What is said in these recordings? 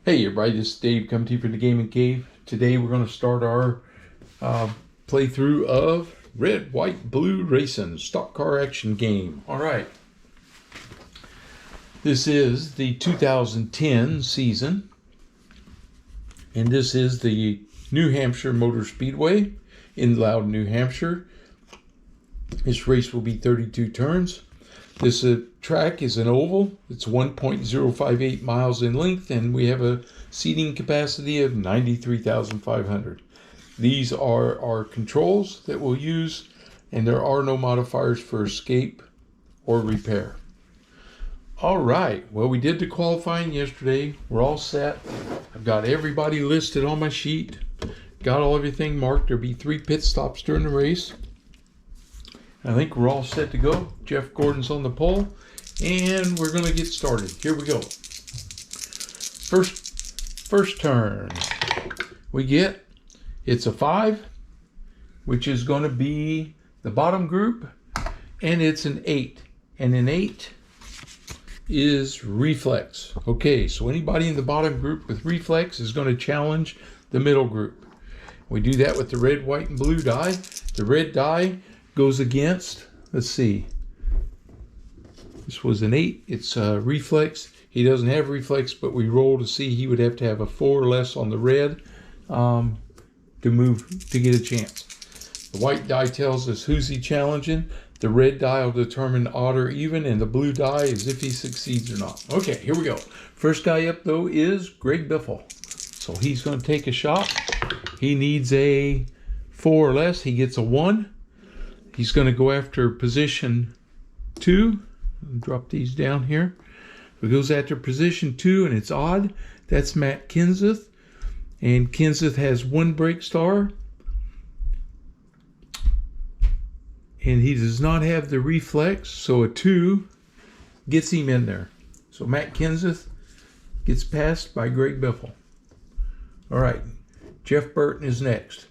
Hey everybody, this is Dave coming to you from the Gaming Cave. Today we're going to start our playthrough of Red White Blue Racin stock car action game. Alright, this is the 2010 season, and this is the New Hampshire Motor Speedway in Loudon, New Hampshire. This race will be 32 turns. This track is an oval. It's 1.058 miles in length, and we have a seating capacity of 93,500. These are our controls that we'll use, and there are no modifiers for escape or repair. All right, well, we did the qualifying yesterday. We're all set. I've got everybody listed on my sheet. Got everything marked. There'll be 3 pit stops during the race. I think we're all set to go. Jeff Gordon's on the pole, and we're going to get started. Here we go. First turn, it's a 5, which is going to be the bottom group, and it's an 8, and an 8 is reflex. Okay, so anybody in the bottom group with reflex is going to challenge the middle group. We do that with the red, white, and blue die. The red die goes against, let's see, this was an 8, it's reflex. He doesn't have reflex, but we roll to see he would have to have a 4 or less on the red to get a chance. The white die tells us who's he challenging. The red die will determine odd or even, and the blue die is if he succeeds or not. Okay, here we go. First guy up though is Greg Biffle. So he's going to take a shot. He needs a 4 or less. He gets a 1. He's going to go after position 2. Drop these down here. He goes after position 2, and it's odd. That's Matt Kenseth. And Kenseth has 1 brake star. And he does not have the reflex, so a 2 gets him in there. So Matt Kenseth gets passed by Greg Biffle. All right, Jeff Burton is next.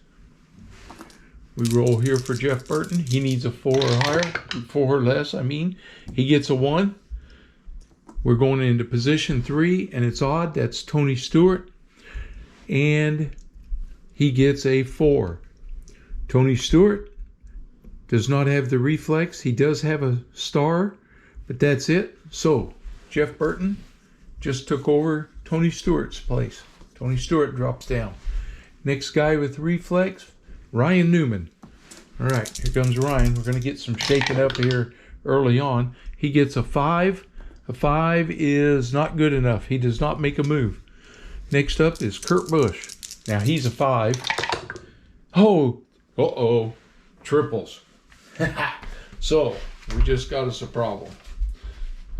We roll here for Jeff Burton. He needs a 4 or higher, 4 or less, I mean. He gets a 1. We're going into position 3, and it's odd. That's Tony Stewart. And he gets a 4. Tony Stewart does not have the reflex. He does have a star, but that's it. So Jeff Burton just took over Tony Stewart's place. Tony Stewart drops down. Next guy with reflex, Ryan Newman. All right, here comes Ryan. We're going to get some shaking up here early on. He gets a 5. A 5 is not good enough. He does not make a move. Next up is Kurt Busch. Now he's a 5. Oh, triples. So we just got us a problem.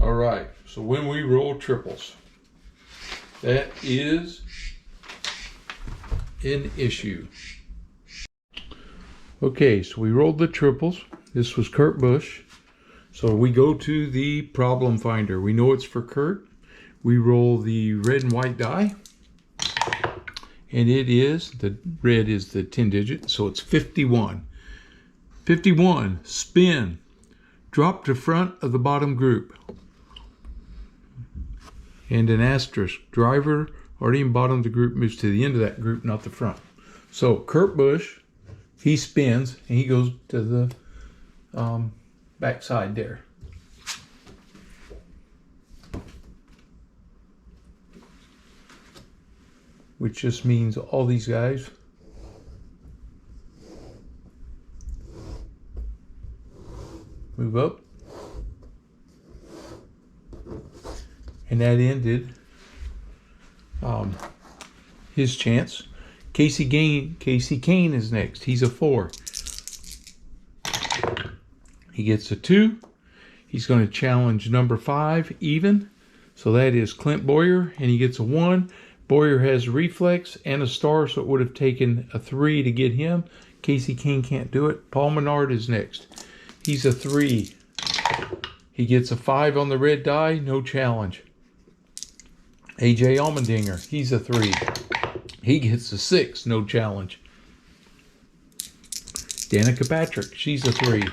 All right, so when we roll triples, that is an issue. Okay, so we rolled the triples. This was Kurt Busch. So we go to the problem finder. We know it's for Kurt. We roll the red and white die. And it is, the red is the 10 digit, so it's 51. 51, spin. Drop to front of the bottom group. And an asterisk. Driver already in bottom of the group moves to the end of that group, not the front. So Kurt Busch, he spins, and he goes to the back side there. Which just means all these guys move up. And that ended his chance. Casey Kane is next. He's a 4. He gets a 2. He's going to challenge number 5, even. So that is Clint Boyer, and he gets a 1. Boyer has reflex and a star, so it would have taken a 3 to get him. Casey Kane can't do it. Paul Menard is next. He's a 3. He gets a 5 on the red die, no challenge. AJ Allmendinger, he's a 3. He gets a 6, no challenge. Danica Patrick, she's a 3.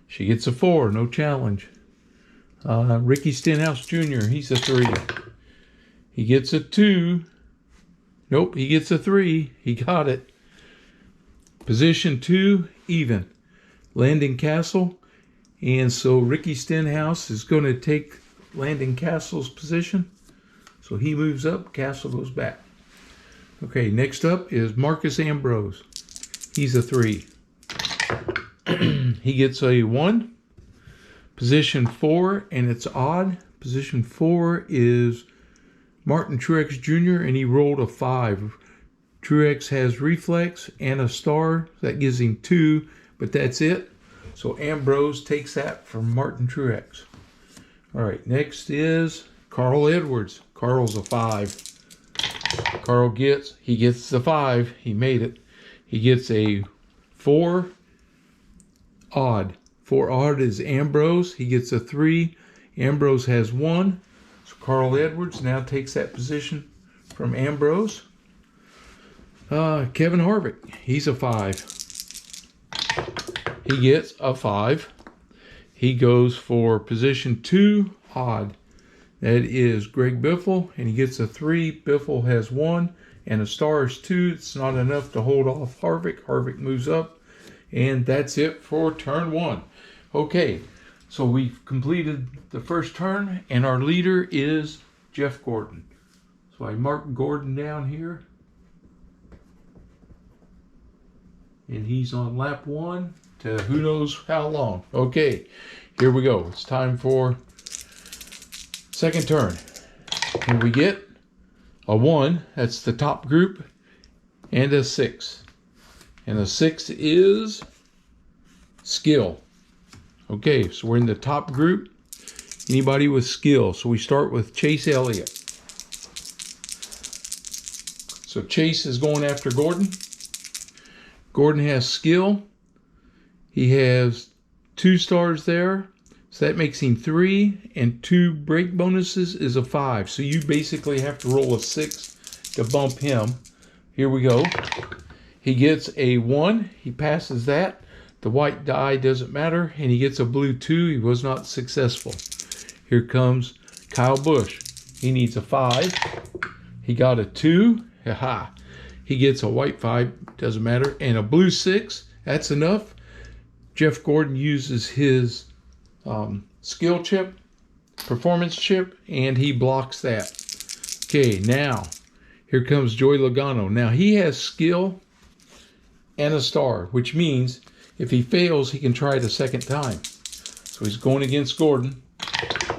She gets a 4, no challenge. Ricky Stenhouse Jr., he's a 3. He gets a 2. Nope, he gets a 3. He got it. Position 2, even. Landing castle. And so Ricky Stenhouse is going to take landing castle's position. So he moves up, castle goes back. Okay, next up is Marcus Ambrose. He's a 3. He gets a 1. Position 4, and it's odd. Position 4 is Martin Truex Jr., and he rolled a 5. Truex has reflex and a star. That gives him 2, but that's it. So Ambrose takes that from Martin Truex. All right, next is Carl Edwards. Carl's a 5. Carl gets the 5. He made it. He gets a 4 odd. 4 odd is Ambrose. He gets a 3. Ambrose has 1. So Carl Edwards now takes that position from Ambrose. Kevin Harvick. He's a 5. He gets a 5. He goes for position 2 odd. That is Greg Biffle, and he gets a 3. Biffle has 1, and a star is 2. It's not enough to hold off Harvick. Harvick moves up, and that's it for turn 1. Okay, so we've completed the first turn, and our leader is Jeff Gordon. So I mark Gordon down here, and he's on lap 1 to who knows how long. Okay, here we go. It's time for second turn. And we get a 1, that's the top group, and a 6. And a 6 is skill. Okay, so we're in the top group. Anybody with skill. So we start with Chase Elliott. So Chase is going after Gordon. Gordon has skill. He has 2 stars there. So that makes him 3, and 2 break bonuses is a 5. So you basically have to roll a 6 to bump him. Here we go. He gets a 1. He passes that. The white die doesn't matter, and he gets a blue 2. He was not successful. Here comes Kyle Busch. He needs a 5. He got a 2. Haha. He gets a white 5. Doesn't matter. And a blue 6. That's enough. Jeff Gordon uses his skill chip, performance chip, and he blocks that. Okay, now here comes Joey Logano. Now he has skill and a star, which means if he fails, he can try it a second time. So he's going against Gordon.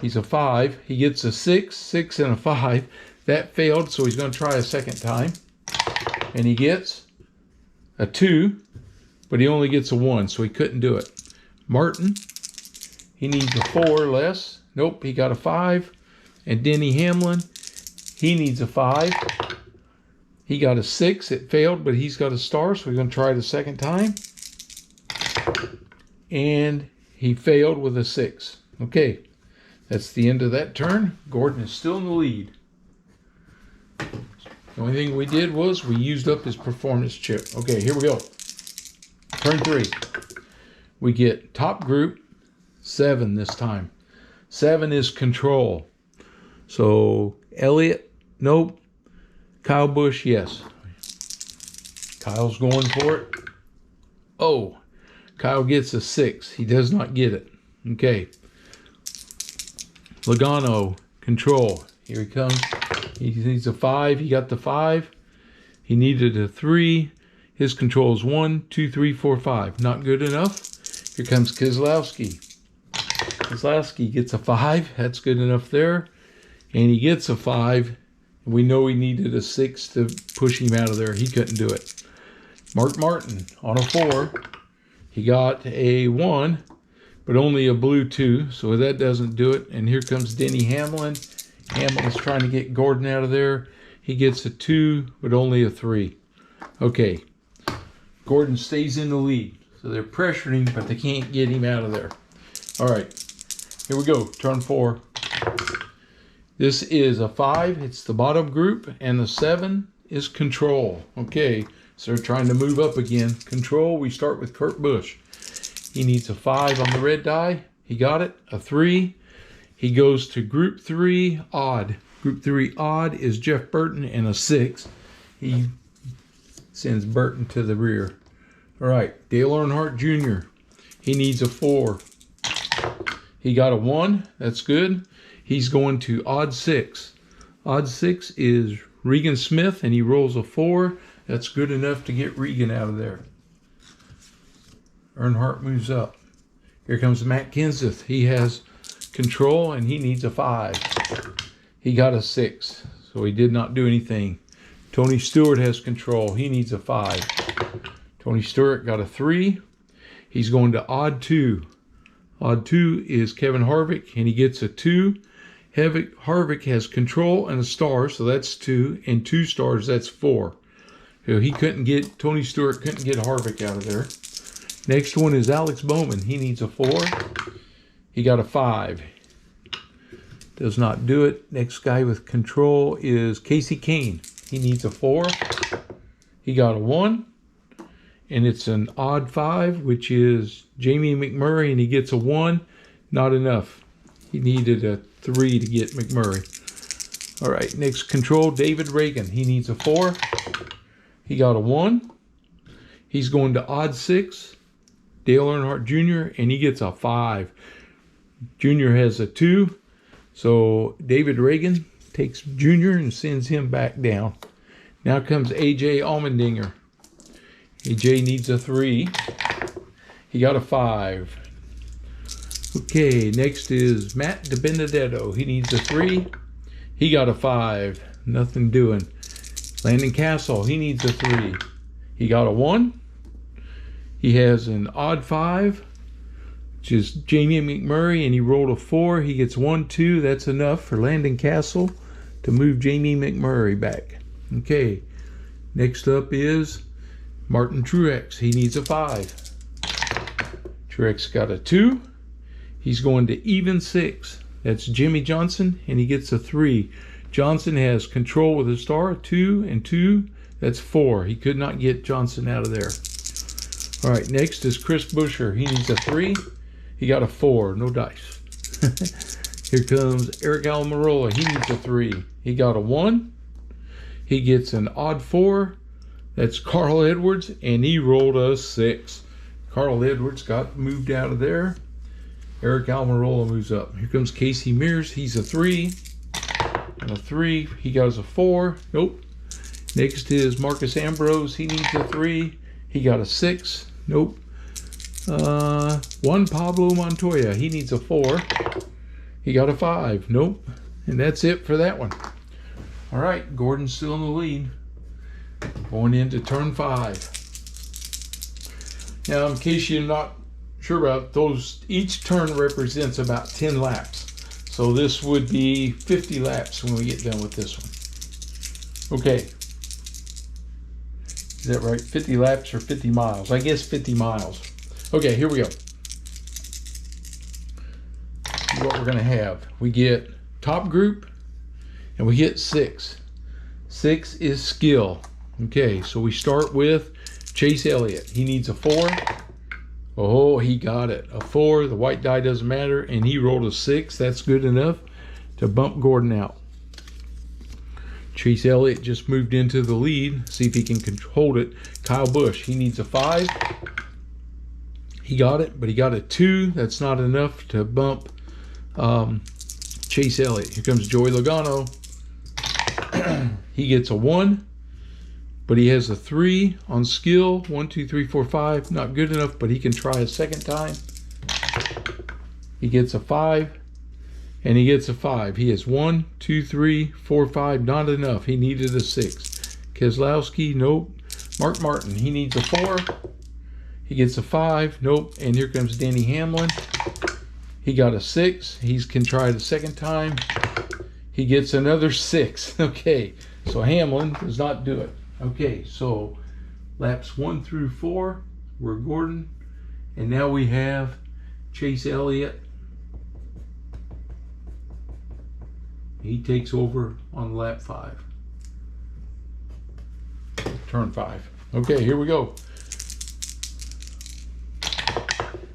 He's a 5. He gets a 6, 6 and a 5. That failed, so he's going to try a second time. And he gets a 2, but he only gets a 1, so he couldn't do it. Martin, he needs a 4 less. Nope, he got a 5. And Denny Hamlin, he needs a 5. He got a 6. It failed, but he's got a star, so we're going to try it a second time. And he failed with a 6. Okay, that's the end of that turn. Gordon is still in the lead. The only thing we did was we used up his performance chip. Okay, here we go. Turn 3. We get top group 7 this time. 7 is control. So Elliott, nope. Kyle Busch, yes. Kyle's going for it. Oh, Kyle gets a 6. He does not get it. Okay. Logano, control. Here he comes. He needs a 5. He got the 5. He needed a 3. His control is 1, 2, 3, 4, 5. Not good enough. Here comes Keselowski. Keselowski gets a 5. That's good enough there. And he gets a 5. We know he needed a 6 to push him out of there. He couldn't do it. Mark Martin on a 4. He got a 1, but only a blue 2, so that doesn't do it. And here comes Denny Hamlin. Hamlin's trying to get Gordon out of there. He gets a 2, but only a 3. Okay. Gordon stays in the lead. So they're pressuring him, but they can't get him out of there. All right. Here we go. Turn 4. This is a 5. It's the bottom group. And the 7 is control. Okay. So they're trying to move up again. Control, we start with Kurt Busch. He needs a 5 on the red die. He got it. A 3. He goes to group 3, odd. Group 3 odd is Jeff Burton and a 6. He sends Burton to the rear. All right, Dale Earnhardt Jr. He needs a 4. He got a 1. That's good. He's going to odd 6. Odd 6 is Regan Smith, and he rolls a 4. That's good enough to get Regan out of there. Earnhardt moves up. Here comes Matt Kenseth. He has control, and he needs a 5. He got a 6, so he did not do anything. Tony Stewart has control. He needs a 5. Tony Stewart got a 3. He's going to odd 2. Odd 2 is Kevin Harvick, and he gets a 2. Harvick has control and a star, so that's 2. And 2 stars, that's 4. So Tony Stewart couldn't get Harvick out of there. Next one is Alex Bowman. He needs a 4. He got a 5. Does not do it. Next guy with control is Casey Kane. He needs a 4. He got a 1. And it's an odd 5, which is Jamie McMurray, and he gets a 1. Not enough. He needed a 3 to get McMurray. All right, next control, David Reagan. He needs a 4. He got a 1. He's going to odd 6, Dale Earnhardt Jr., and he gets a 5. Jr. has a 2. So David Reagan takes Jr. and sends him back down. Now comes A.J. Allmendinger. A.J. needs a 3. He got a 5. Okay, next is Matt DiBenedetto. He needs a 3. He got a 5. Nothing doing. Landon Castle, he needs a 3. He got a 1. He has an odd 5, which is Jamie McMurray, and he rolled a 4. He gets 1, 2. That's enough for Landon Castle to move Jamie McMurray back. Okay, next up is Martin Truex. He needs a 5. Truex got a 2. He's going to even 6. That's Jimmy Johnson, and he gets a 3. Johnson has control with a star, 2 and 2. That's 4. He could not get Johnson out of there. All right, next is Chris Buescher. He needs a 3. He got a 4. No dice. Here comes Eric Almirola. He needs a 3. He got a 1. He gets an odd 4. That's Carl Edwards, and he rolled a 6. Carl Edwards got moved out of there. Eric Almirola moves up. Here comes Casey Mears. He's a 3. And a 3. He got a 4. Nope. Next is Marcus Ambrose. He needs a 3. He got a 6. Nope. Juan Pablo Montoya. He needs a 4. He got a 5. Nope. And that's it for that one. All right. Gordon's still in the lead. Going into turn 5. Now, in case you're not sure about those, each turn represents about 10 laps. So this would be 50 laps when we get done with this one. Okay. Is that right? 50 laps or 50 miles? I guess 50 miles. Okay, here we go. What we're going to have. We get top group, and we get 6. 6 is skill. Okay, so we start with Chase Elliott. He needs a 4. Oh, he got it. A 4. The white die doesn't matter, and he rolled a 6. That's good enough to bump Gordon out. Chase Elliott just moved into the lead. See if he can hold it. Kyle Busch, he needs a 5. He got it, but he got a 2. That's not enough to bump Chase Elliott. Here comes Joey Logano. He gets a 1, but he has a 3 on skill. 1, 2, 3, 4, 5. Not good enough, but he can try a second time. He gets a 5, and he gets a 5. He has 1, 2, 3, 4, 5. Not enough. He needed a 6. Keselowski, nope. Mark Martin, he needs a 4. He gets a 5. Nope. And here comes Denny Hamlin. He got a 6. He can try it a second time. He gets another 6. Okay. So Hamlin does not do it. Okay. So laps 1 through 4 were Gordon. And now we have Chase Elliott. He takes over on lap 5. Turn 5. Okay, here we go.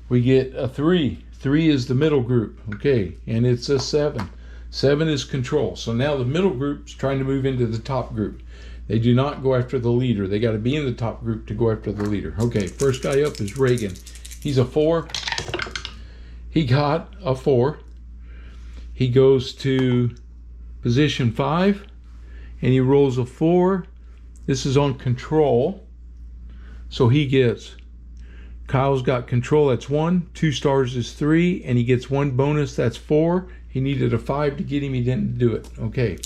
We get a 3. 3 is the middle group. Okay, and it's a 7. 7 is control. So now the middle group's trying to move into the top group. They do not go after the leader. They got to be in the top group to go after the leader. Okay, first guy up is Reagan. He's a 4. He got a 4. He goes to position 5 and he rolls a 4. This is on control. So he gets, Kyle's got control, that's 1. 2 stars is 3, and he gets 1 bonus, that's 4. He needed a 5 to get him, he didn't do it. Okay,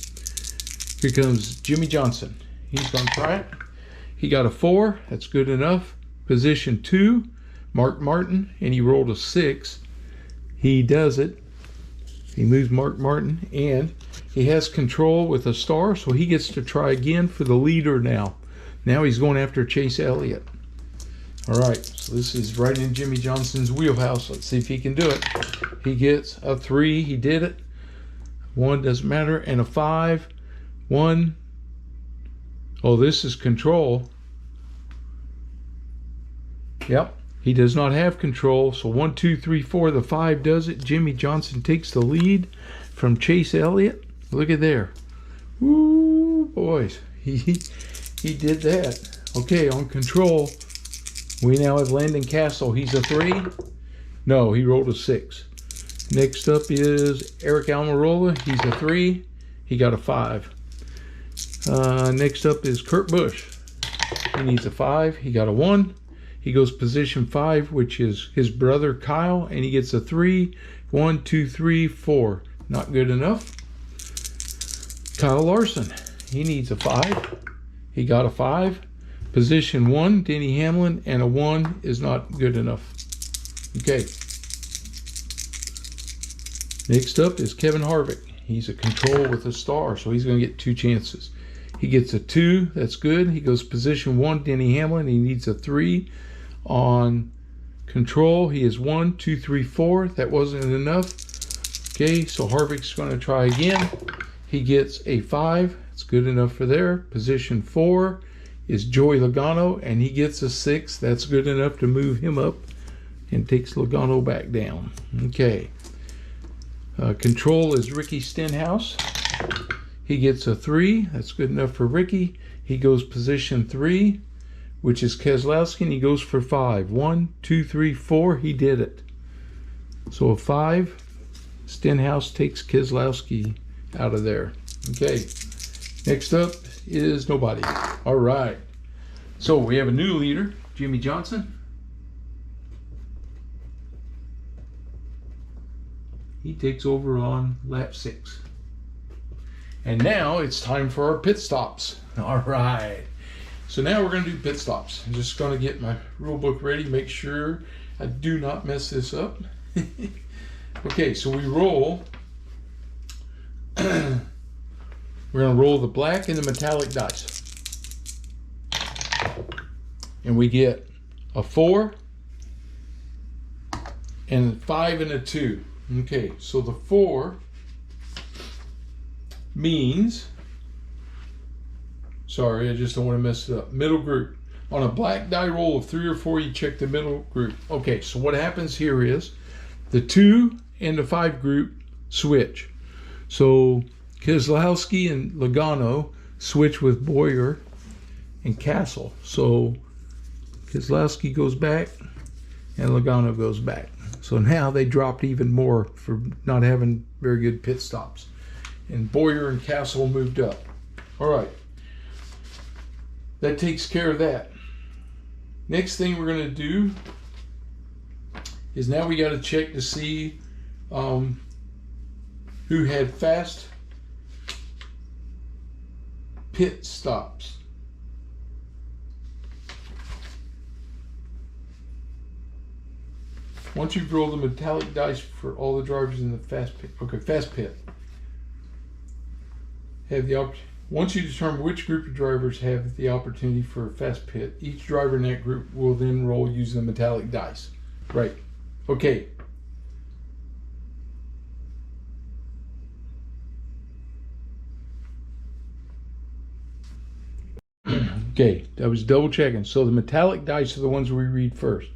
here comes Jimmy Johnson. He's gonna try it. He got a 4, that's good enough. Position 2, Mark Martin, and he rolled a 6. He does it. He moves Mark Martin, and he has control with a star, so he gets to try again for the leader now. Now he's going after Chase Elliott. All right, so this is right in Jimmy Johnson's wheelhouse. Let's see if he can do it. He gets a 3. He did it. 1 doesn't matter, and a 5. 1. Oh, this is control. Yep. He does not have control, so 1, 2, 3, 4. The 5 does it. Jimmy Johnson takes the lead from Chase Elliott. Look at there. Woo, boys. He did that. Okay, on control, we now have Landon Castle. He's a 3. No, he rolled a 6. Next up is Eric Almirola. He's a 3. He got a 5. Next up is Kurt Busch. He needs a 5. He got a 1. He goes position 5, which is his brother Kyle, and he gets a 3. 1, 2, 3, 4. Not good enough. Kyle Larson. He needs a 5. He got a 5. Position 1, Denny Hamlin, and a 1 is not good enough. Okay. Next up is Kevin Harvick. He's a control with a star, so he's going to get 2 chances. He gets a 2, that's good. He goes position 1, Denny Hamlin. He needs a 3. On control, he is 1, 2, 3, 4. That wasn't enough. Okay, so Harvick's going to try again. He gets a 5. It's good enough for there. Position 4 is Joey Logano, and he gets a 6. That's good enough to move him up and takes Logano back down. Okay. Control is Ricky Stenhouse. He gets a 3. That's good enough for Ricky. He goes position 3, which is Keselowski, and he goes for 5. 1, 2, 3, 4. He did it. So a 5. Stenhouse takes Keselowski out of there. Okay. Next up is nobody. All right. So we have a new leader, Jimmy Johnson. He takes over on lap 6. And now it's time for our pit stops. All right. So now we're going to do pit stops. I'm just going to get my rule book ready, make sure I do not mess this up. Okay, so we roll. We're going to roll the black and the metallic dice. And we get a 4 and a 5 and a 2. Okay, so the 4 means, sorry, I just don't want to mess it up. Middle group. On a black die roll of 3 or 4, you check the middle group. Okay, so what happens here is the 2 and the 5 group switch. So Keselowski and Logano switch with Boyer and Castle. So Keselowski goes back and Logano goes back. So now they dropped even more for not having very good pit stops. And Boyer and Castle moved up. All right. That takes care of that. Next thing we're going to do is now we got to check to see who had fast pit stops. Once you've rolled the metallic dice for all the drivers in the fast pit, okay, fast pit, have the opportunity. Once you determine which group of drivers have the opportunity for a fast pit, each driver in that group will then roll using the metallic dice. Right. Okay. Okay, I was double checking. So the metallic dice are the ones we read first.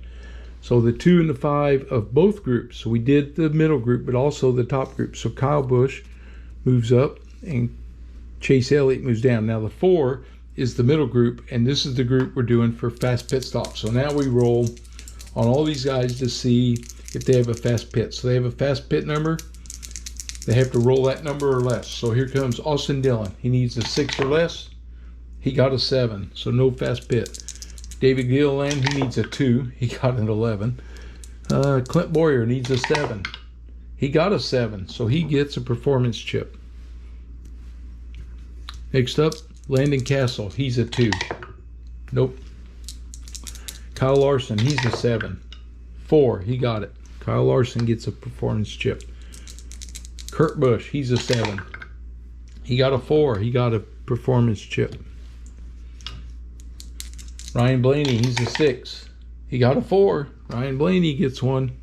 So the 2 and the 5 of both groups. So we did the middle group, but also the top group. So Kyle Busch moves up, and Chase Elliott moves down. Now the 4 is the middle group, and this is the group we're doing for fast pit stop. So now we roll on all these guys to see if they have a fast pit. So they have a fast pit number. They have to roll that number or less. So here comes Austin Dillon. He needs a 6 or less. He got a 7, so no fast pit. David Gilliland, he needs a 2. He got an 11. Clint Boyer needs a 7. He got a 7, so he gets a performance chip. Next up, Landon Castle. He's a 2. Nope. Kyle Larson, he's a 7. 4, he got it. Kyle Larson gets a performance chip. Kurt Busch, he's a 7. He got a 4. He got a performance chip. Ryan Blaney, he's a 6. He got a 4. Ryan Blaney gets one.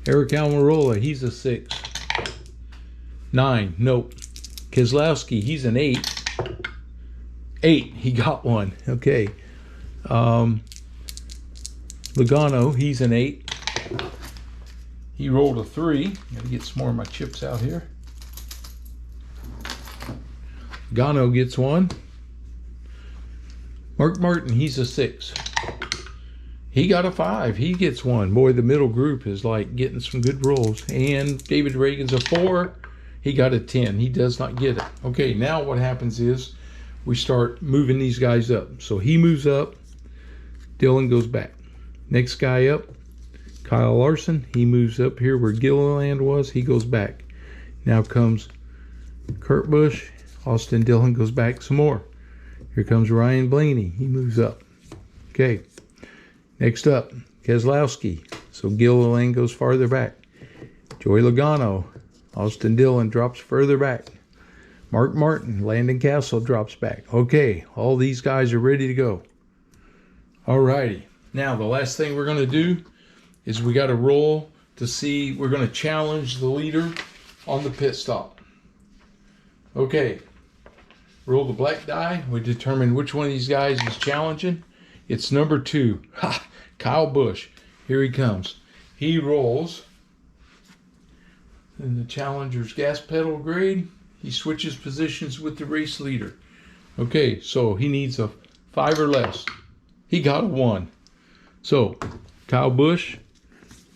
Eric Almirola, he's a 6. 9, nope. Keselowski, he's an 8. 8, he got one. Okay. Logano, he's an 8. He rolled a 3. Gotta get some more of my chips out here. Logano gets one. Mark Martin, he's a 6. He got a 5. He gets one. Boy, the middle group is like getting some good rolls. And David Reagan's a 4. He got a 10. He does not get it. Okay, now what happens is we start moving these guys up. So he moves up. Dillon goes back. Next guy up, Kyle Larson. He moves up here where Gilliland was. He goes back. Now comes Kurt Busch. Austin Dillon goes back some more. Here comes Ryan Blaney. He moves up. Okay. Next up, Keselowski. So Gilliland goes farther back. Joey Logano. Austin Dillon drops further back. Mark Martin. Landon Castle drops back. Okay. All these guys are ready to go. Alrighty. Now, the last thing we're going to do is we got to roll to see. We're going to challenge the leader on the pit stop. Okay. Roll the black die. We determine which one of these guys is challenging. It's number 2. Ha! Kyle Busch. Here he comes. He rolls in the challenger's gas pedal grade. He switches positions with the race leader. Okay, so he needs a 5 or less. He got a 1. So Kyle Busch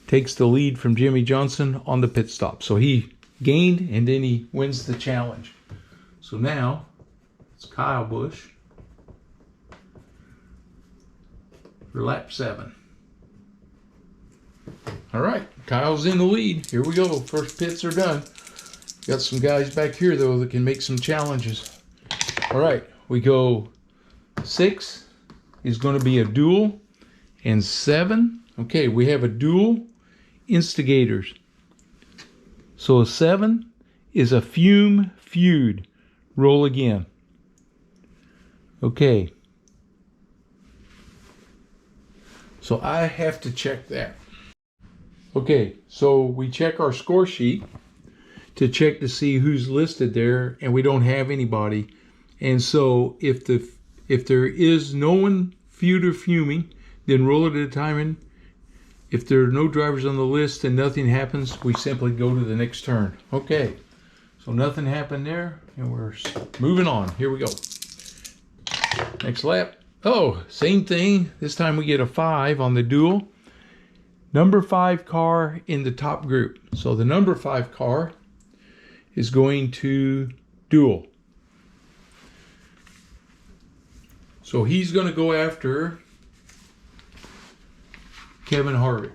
takes the lead from Jimmy Johnson on the pit stop. So he gained, and then he wins the challenge. So now it's Kyle Busch for lap 7. All right, Kyle's in the lead. Here we go. First pits are done. Got some guys back here, though, that can make some challenges. All right, we go 6 is going to be a duel, and 7. Okay, we have a duel instigators. So a 7 is a fume feud. Roll again. Okay. So I have to check that. Okay, so we check our score sheet to check to see who's listed there, and we don't have anybody. And so if there is no one feud or fuming, then roll it at a time. And if there are no drivers on the list and nothing happens, we simply go to the next turn. Okay, so nothing happened there, and we're moving on. Here we go. Next lap. Oh, same thing. This time we get a 5 on the duel. Number 5 car in the top group. So the number 5 car is going to duel. So he's going to go after Kevin Harvick.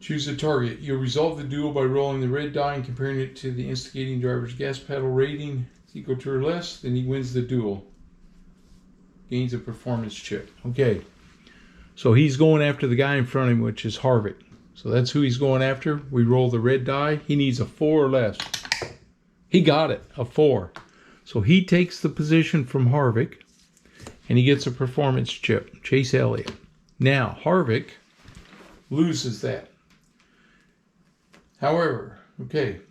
Choose a target. You'll resolve the duel by rolling the red die and comparing it to the instigating driver's gas pedal rating equal to or less. Then he wins the duel. Gains a performance chip. Okay. So he's going after the guy in front of him, which is Harvick. So that's who he's going after. We roll the red die. He needs a 4 or less. He got it, a 4. So he takes the position from Harvick, and he gets a performance chip, Chase Elliott. Now, Harvick loses that. However, okay,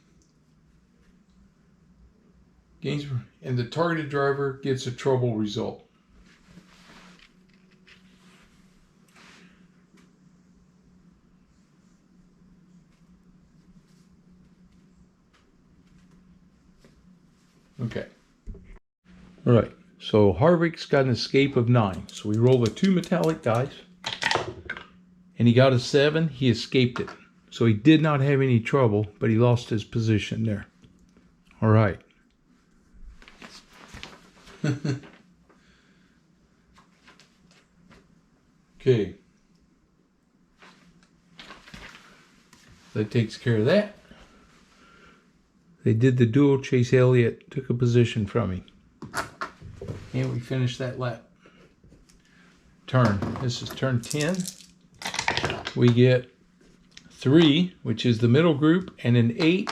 gains, and the targeted driver gets a trouble result. Okay. All right. So Harvick's got an escape of 9. So we roll the 2 metallic dice. And he got a 7. He escaped it. So he did not have any trouble, but he lost his position there. All right. Okay. That takes care of that. They did the duel. Chase Elliott took a position from him. And we finished that lap. Turn. This is turn 10. We get 3, which is the middle group, and an 8,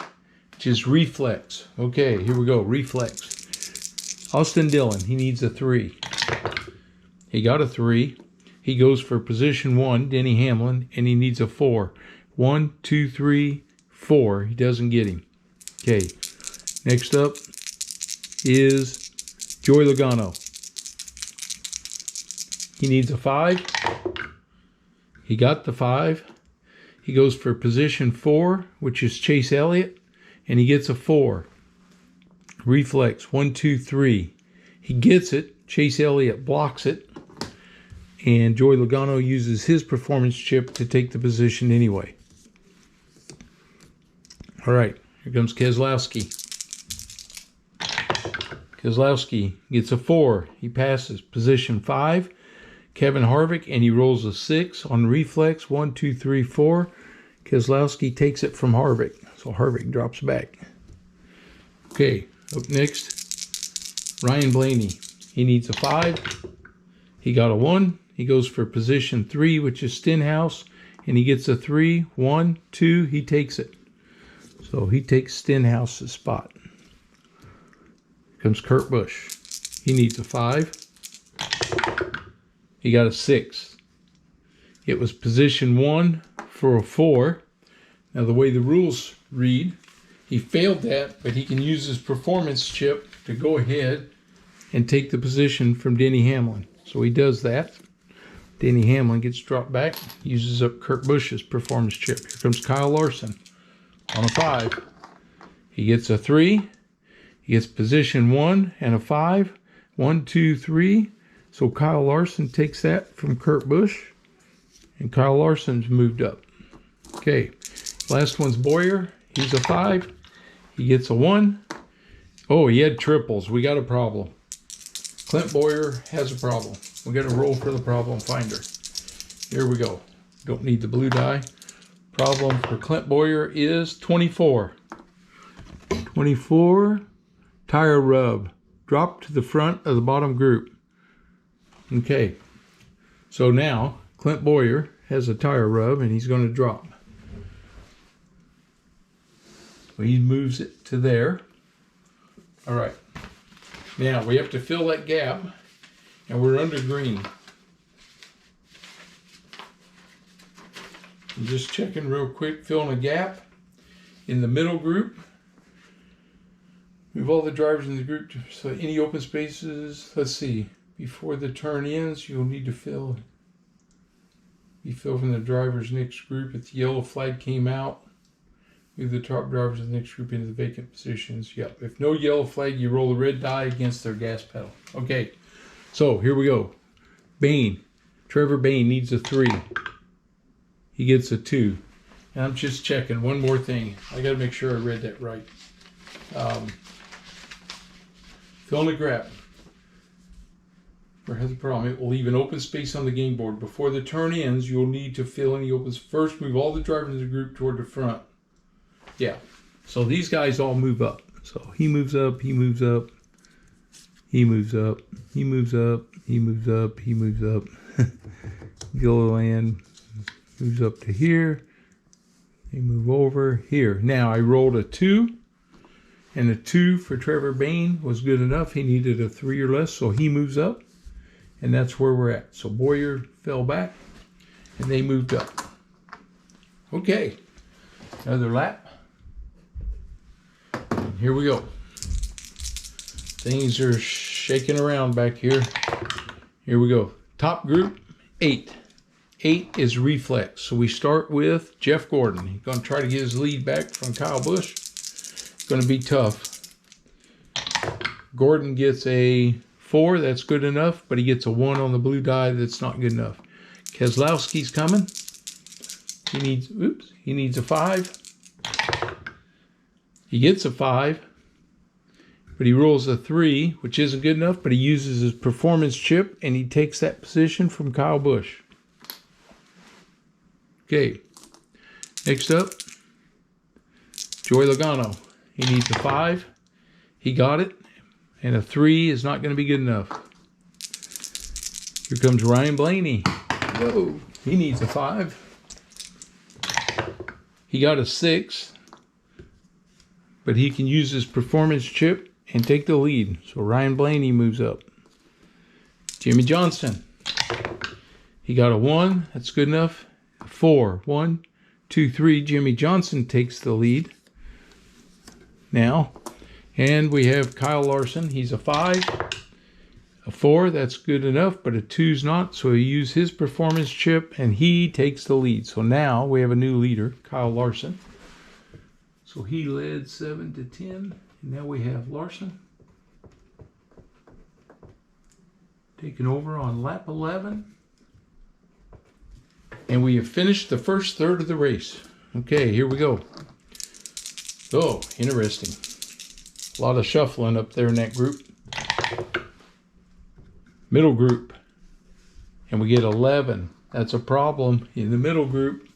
which is reflex. Okay, here we go. Reflex. Austin Dillon, he needs a 3. He got a 3. He goes for position 1, Denny Hamlin, and he needs a 4. 1, 2, 3, 4. He doesn't get him. Okay. Next up is Joey Logano. He needs a 5. He got the 5. He goes for position 4, which is Chase Elliott, and he gets a 4. Reflex, 1, 2, 3. He gets it. Chase Elliott blocks it. And Joey Logano uses his performance chip to take the position anyway. All right, here comes Keselowski. Keselowski gets a 4. He passes position 5. Kevin Harvick, and he rolls a 6 on reflex. 1, 2, 3, 4. Keselowski takes it from Harvick. So Harvick drops back. Okay, up next, Ryan Blaney. He needs a 5. He got a 1. He goes for position 3, which is Stenhouse, and he gets a 3. 1, 2, he takes it. So he takes Stenhouse's spot. Here comes Kurt Busch. He needs a 5. He got a 6. It was position 1 for a 4. Now the way the rules read, he failed that, but he can use his performance chip to go ahead and take the position from Denny Hamlin. So he does that. Denny Hamlin gets dropped back, uses up Kurt Busch's performance chip. Here comes Kyle Larson on a 5. He gets a 3. He gets position 1 and a 5. 1, 2, 3. So Kyle Larson takes that from Kurt Busch, and Kyle Larson's moved up. Okay, last one's Bowyer. He's a 5. He gets a 1. Oh, he had triples. We got a problem. Clint Bowyer has a problem. We got to roll for the problem finder. Here we go. Don't need the blue die. Problem for Clint Bowyer is 24. 24, tire rub. Drop to the front of the bottom group. Okay, so now Clint Bowyer has a tire rub and he's going to drop. So he moves it to there. All right, now we have to fill that gap, and we're under green. I'm just checking real quick, filling a gap in the middle group. Move all the drivers in the group, so any open spaces, let's see. Before the turn ends, you'll need to be filled from the drivers next group. If the yellow flag came out, move the top drivers of the next group into the vacant positions. Yep. If no yellow flag, you roll the red die against their gas pedal. Okay. So here we go. Bain. Trevor Bain needs a 3. He gets a 2. And I'm just checking one more thing. I got to make sure I read that right. Fill in the gap. Or has a problem. It will leave an open space on the game board. Before the turn ends, you'll need to fill any opens. First, move all the drivers in the group toward the front. Yeah. So these guys all move up. So he moves up, he moves up, he moves up, he moves up, he moves up, he moves up. Gilliland moves up to here. They move over here. Now I rolled a 2. And a 2 for Trevor Bain was good enough. He needed a 3 or less, so he moves up. And that's where we're at. So Bowyer fell back, and they moved up. Okay, another lap. And here we go. Things are shaking around back here. Here we go. Top group, 8. 8 is reflex. So we start with Jeff Gordon. He's going to try to get his lead back from Kyle Busch. It's going to be tough. Gordon gets a 4, that's good enough, but he gets a 1 on the blue die, that's not good enough. Keselowski's coming. He needs a 5. He gets a 5, but he rolls a 3, which isn't good enough, but he uses his performance chip, and he takes that position from Kyle Busch. Okay, next up, Joey Logano. He needs a 5. He got it, and a 3 is not going to be good enough. Here comes Ryan Blaney. Whoa, he needs a 5. He got a 6, but he can use his performance chip and take the lead. So Ryan Blaney moves up. Jimmy Johnson. He got a 1. That's good enough. 4. 1, 2, 3. Jimmy Johnson takes the lead now. And we have Kyle Larson. He's a 5. A 4. That's good enough, but a 2's not. So he used his performance chip, and he takes the lead. So now we have a new leader, Kyle Larson. So he led 7-10. And now we have Larson taking over on lap 11. And we have finished the first third of the race. Okay, here we go. Oh, interesting. A lot of shuffling up there in that group. Middle group. And we get 11. That's a problem in the middle group.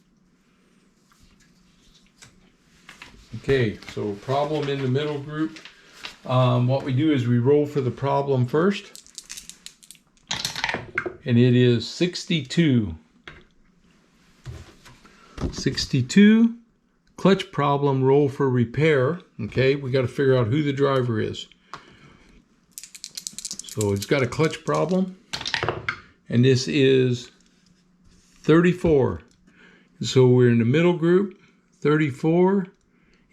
Okay, so problem in the middle group. What we do is we roll for the problem first. And it is 62. 62. Clutch problem, roll for repair. Okay, we got to figure out who the driver is. So it's got a clutch problem. And this is 34. So we're in the middle group. 34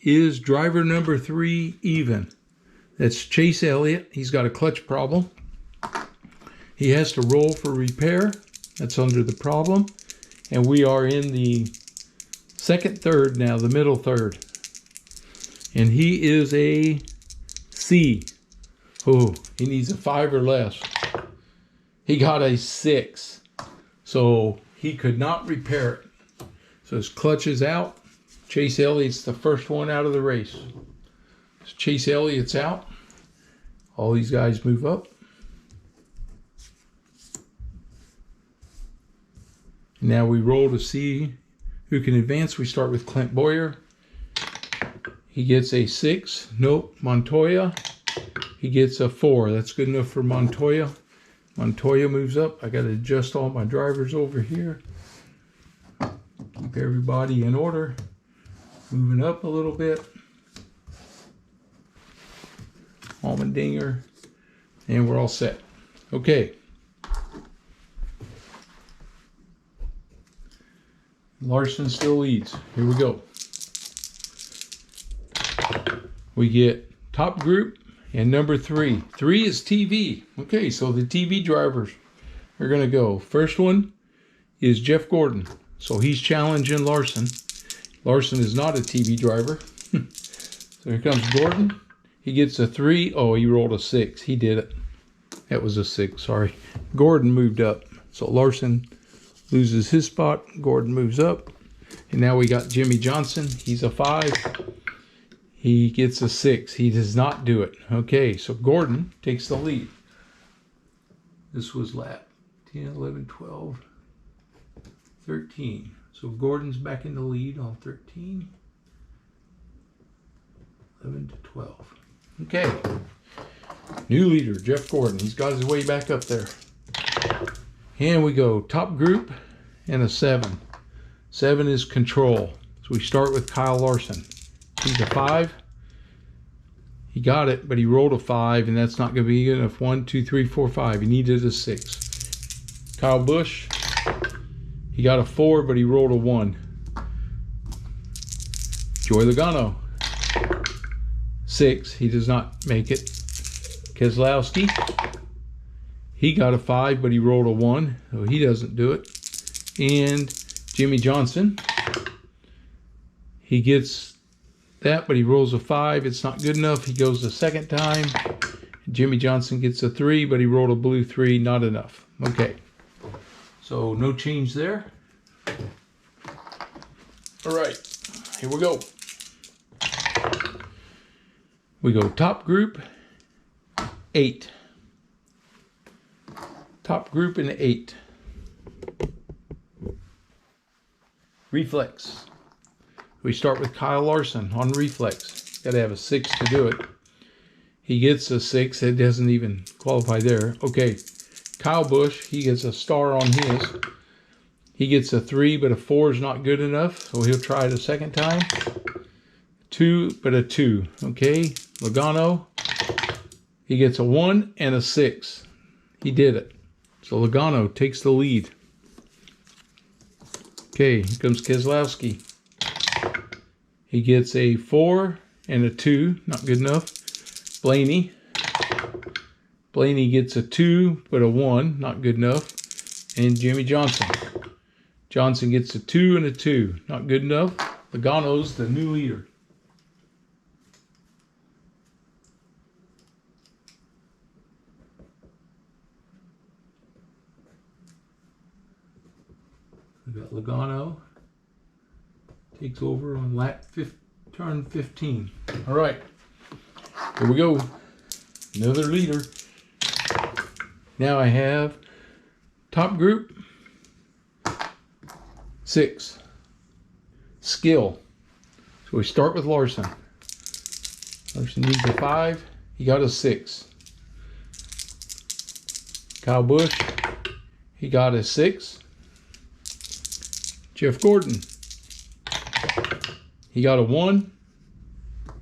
is driver number 3 even. That's Chase Elliott. He's got a clutch problem. He has to roll for repair. That's under the problem. And we are in the second third now, the middle third. And he is a C. Oh, he needs a 5 or less. He got a 6. So he could not repair it. So his clutch is out. Chase Elliott's the first one out of the race. So Chase Elliott's out. All these guys move up. Now we roll to see who can advance. We start with Clint Boyer. He gets a 6. Nope. Montoya. He gets a 4. That's good enough for Montoya. Montoya moves up. I got to adjust all my drivers over here. Keep everybody in order. Moving up a little bit. Allmendinger. And we're all set. Okay. Larson still leads. Here we go. We get top group and number 3. 3 is TV. Okay, so the TV drivers are going to go. First one is Jeff Gordon. So he's challenging Larson. Larson is not a TV driver. So here comes Gordon. He gets a 3. Oh, he rolled a 6. He did it. That was a 6, sorry. Gordon moved up. So Larson loses his spot. Gordon moves up. And now we got Jimmy Johnson. He's a 5. He gets a 6. He does not do it. Okay, so Gordon takes the lead. This was lap 10, 11, 12, 13. So Gordon's back in the lead on 13. 11 to 12. Okay. New leader, Jeff Gordon. He's got his way back up there. And we go top group and a 7. 7 is control. So we start with Kyle Larson. He's a 5. He got it, but he rolled a 5, and that's not going to be good enough. 1, 2, 3, 4, 5. He needed a 6. Kyle Busch. He got a 4, but he rolled a 1. Joey Logano. 6. He does not make it. Keselowski. He got a 5, but he rolled a 1, so he doesn't do it. And Jimmy Johnson. He gets that, but he rolls a 5. It's not good enough. He goes the second time, Jimmy Johnson gets a 3, but he rolled a blue 3, not enough. Okay, so no change there. All right, here we go. We go top group, 8. Top group and 8. Reflex. We start with Kyle Larson on reflex. Got to have a 6 to do it. He gets a 6. It doesn't even qualify there. Okay, Kyle Busch, he gets a star on his. He gets a 3, but a 4 is not good enough, so he'll try it a second time. 2, but a 2. Okay, Logano, he gets a 1 and a 6. He did it. So Logano takes the lead. Okay, here comes Keselowski. He gets a 4 and a 2, not good enough. Blaney gets a 2, but a 1, not good enough. And Jimmy Johnson. Johnson gets a 2 and a 2, not good enough. Logano's the new leader. We got Logano. Takes over on turn 15. All right, here we go. Another leader. Now I have top group, 6. Skill. So we start with Larson. Larson needs a 5. He got a 6. Kyle Busch, he got a 6. Jeff Gordon, he got a 1,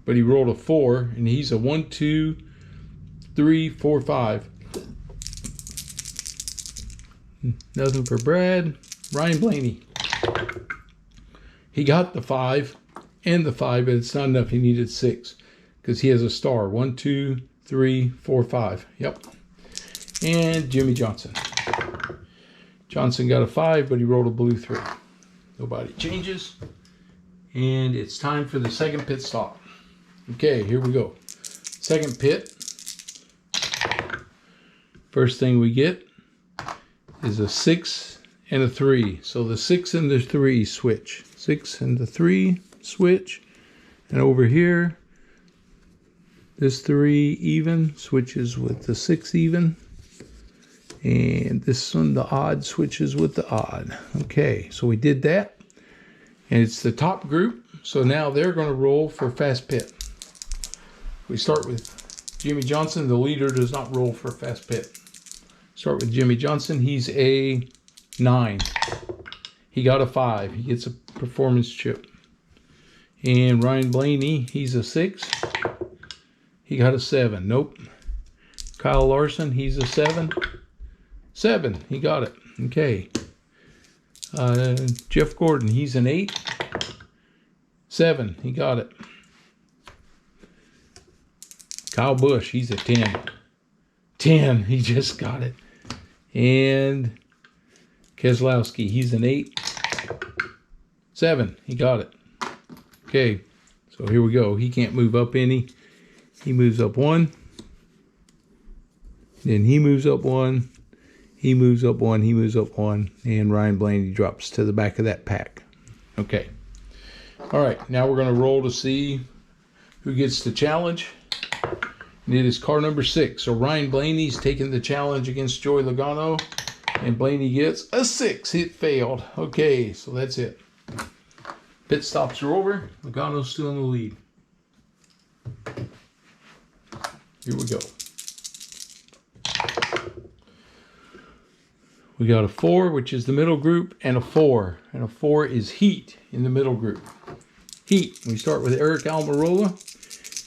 but he rolled a 4, and he's a 1, 2, 3, 4, 5. Nothing for Brad. Ryan Blaney, he got the 5 and the 5, but it's not enough. He needed 6 because he has a star. 1, 2, 3, 4, 5. Yep. And Jimmy Johnson. Johnson got a 5, but he rolled a blue 3. Nobody changes. And it's time for the second pit stop. Okay, here we go. Second pit. First thing we get is a 6 and a 3. So the 6 and the 3 switch. 6 and the 3 switch. And over here, this 3 even switches with the 6 even. And this one, the odd, switches with the odd. Okay, so we did that. And it's the top group. So now they're going to roll for fast pit. We start with Jimmy Johnson. The leader does not roll for fast pit. Start with Jimmy Johnson. He's a 9. He got a 5. He gets a performance chip. And Ryan Blaney, he's a 6. He got a 7. Nope. Kyle Larson, he's a 7. 7. He got it. Okay. Jeff Gordon, he's an 8. 7. He got it. Kyle Busch, he's a 10. 10. He just got it. And Keselowski, he's an 8. 7. He got it. Okay. So here we go. He can't move up any. He moves up 1. Then he moves up 1. He moves up 1. He moves up 1. And Ryan Blaney drops to the back of that pack. Okay. All right. Now we're going to roll to see who gets the challenge. And it is car number 6. So Ryan Blaney's taking the challenge against Joey Logano. And Blaney gets a 6. It failed. Okay. So that's it. Pit stops are over. Logano's still in the lead. Here we go. We got a 4, which is the middle group, and a 4. And a 4 is Heat in the middle group. Heat. We start with Eric Almirola.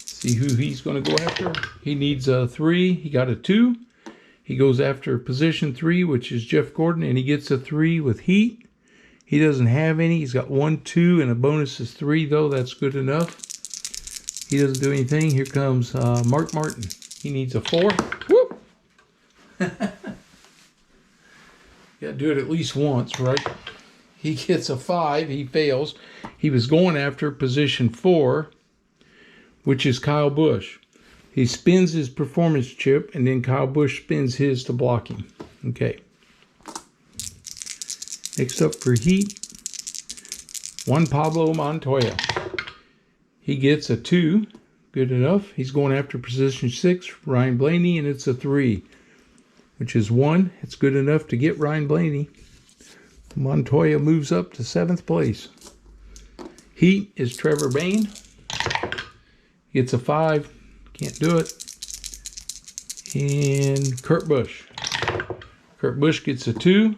See who he's going to go after. He needs a 3. He got a 2. He goes after position 3, which is Jeff Gordon, and he gets a 3 with Heat. He doesn't have any. He's got 1, 2, and a bonus is 3, though. That's good enough. He doesn't do anything. Here comes Mark Martin. He needs a 4. Whoop! You gotta do it at least once, right? He gets a 5. He fails. He was going after position 4, which is Kyle Busch. He spins his performance chip, and then Kyle Busch spins his to block him. Okay. Next up for heat, Juan Pablo Montoya. He gets a 2. Good enough. He's going after position 6, Ryan Blaney, and it's a 3, which is 1. It's good enough to get Ryan Blaney. Montoya moves up to 7th place. Heat is Trevor Bayne. Gets a 5. Can't do it. And Kurt Busch. Kurt Busch gets a 2.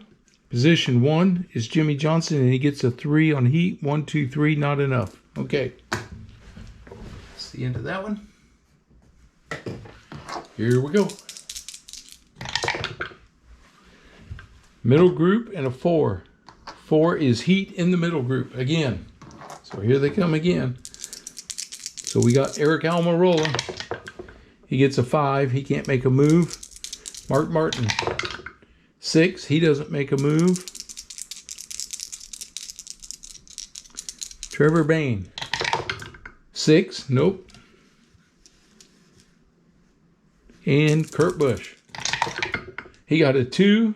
Position 1 is Jimmy Johnson, and he gets a 3 on heat. 1, 2, 3, not enough. Okay. That's the end of that one. Here we go. Middle group and a 4. 4 is heat in the middle group again. So here they come again. So we got Eric Almirola. He gets a 5. He can't make a move. Mark Martin. 6. He doesn't make a move. Trevor Bayne. 6. Nope. And Kurt Busch. He got a 2.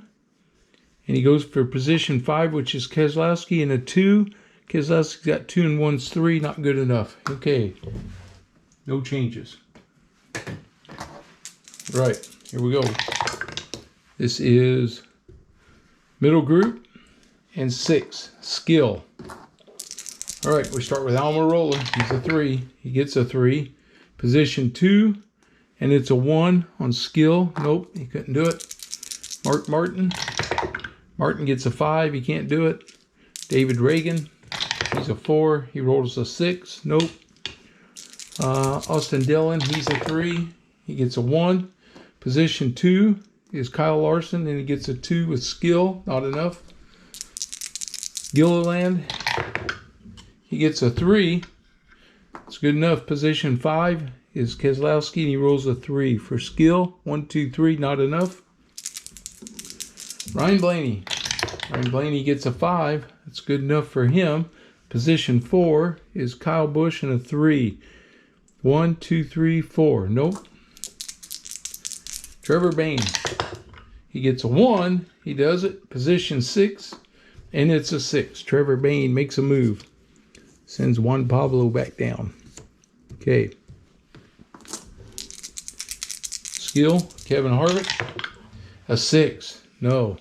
And he goes for position 5, which is Keselowski, and a 2. Keselowski's got 2 and 1's 3. Not good enough. Okay. No changes. Right. Here we go. This is middle group and 6. Skill. All right. We start with Almirola. He's a 3. He gets a 3. Position 2. And it's a 1 on skill. Nope. He couldn't do it. Mark Martin. Martin gets a 5. He can't do it. David Reagan. He's a 4. He rolls a 6. Nope. Austin Dillon. He's a 3. He gets a 1. Position 2 is Kyle Larson, and he gets a 2 with skill. Not enough. Gilliland. He gets a 3. It's good enough. Position 5 is Keselowski, and he rolls a 3 for skill. 1, 2, 3. Not enough. Ryan Blaney. Ryan Blaney gets a 5. That's good enough for him. Position 4 is Kyle Busch and a 3. 1, 2, 3, 4. Nope. Trevor Bayne. He gets a 1. He does it. Position 6. And it's a 6. Trevor Bayne makes a move. Sends Juan Pablo back down. Okay. Skill. Kevin Harvick. A 6. No.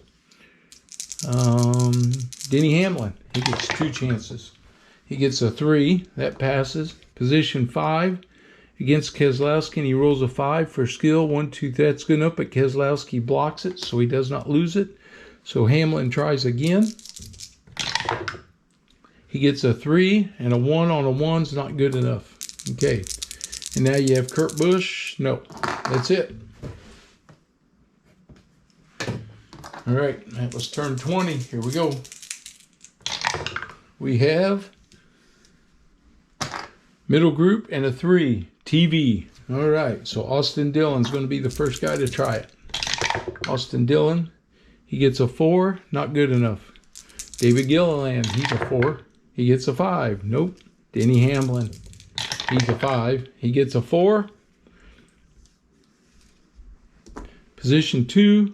Denny Hamlin. He gets 2 chances. He gets a 3. That passes. Position 5 against Keselowski, and he rolls a 5 for skill. 1, 2, that's good enough, but Keselowski blocks it, so he does not lose it. So Hamlin tries again. He gets a 3, and a 1 on a 1's not good enough. Okay. And now you have Kurt Busch. No. That's it. All right. That was turn 20. Here we go. We have middle group and a 3. TV. All right. So Austin Dillon's going to be the first guy to try it. Austin Dillon. He gets a 4. Not good enough. David Gilliland. He's a 4. He gets a 5. Nope. Denny Hamlin. He's a 5. He gets a 4. Position 2.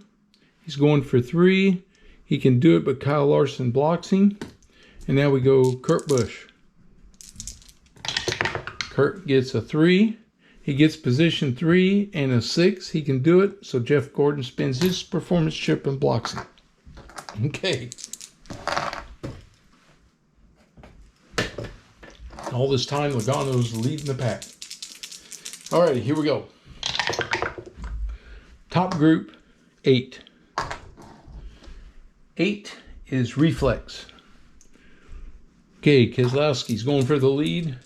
He's going for 3. He can do it, but Kyle Larson blocks him. And now we go Kurt Busch. Kurt gets a 3. He gets position 3 and a 6. He can do it. So Jeff Gordon spins his performance chip and blocks him. Okay. All this time, Logano's leading the pack. All right, here we go. Top group, 8. 8 is reflex. Okay, Keselowski's going for the lead.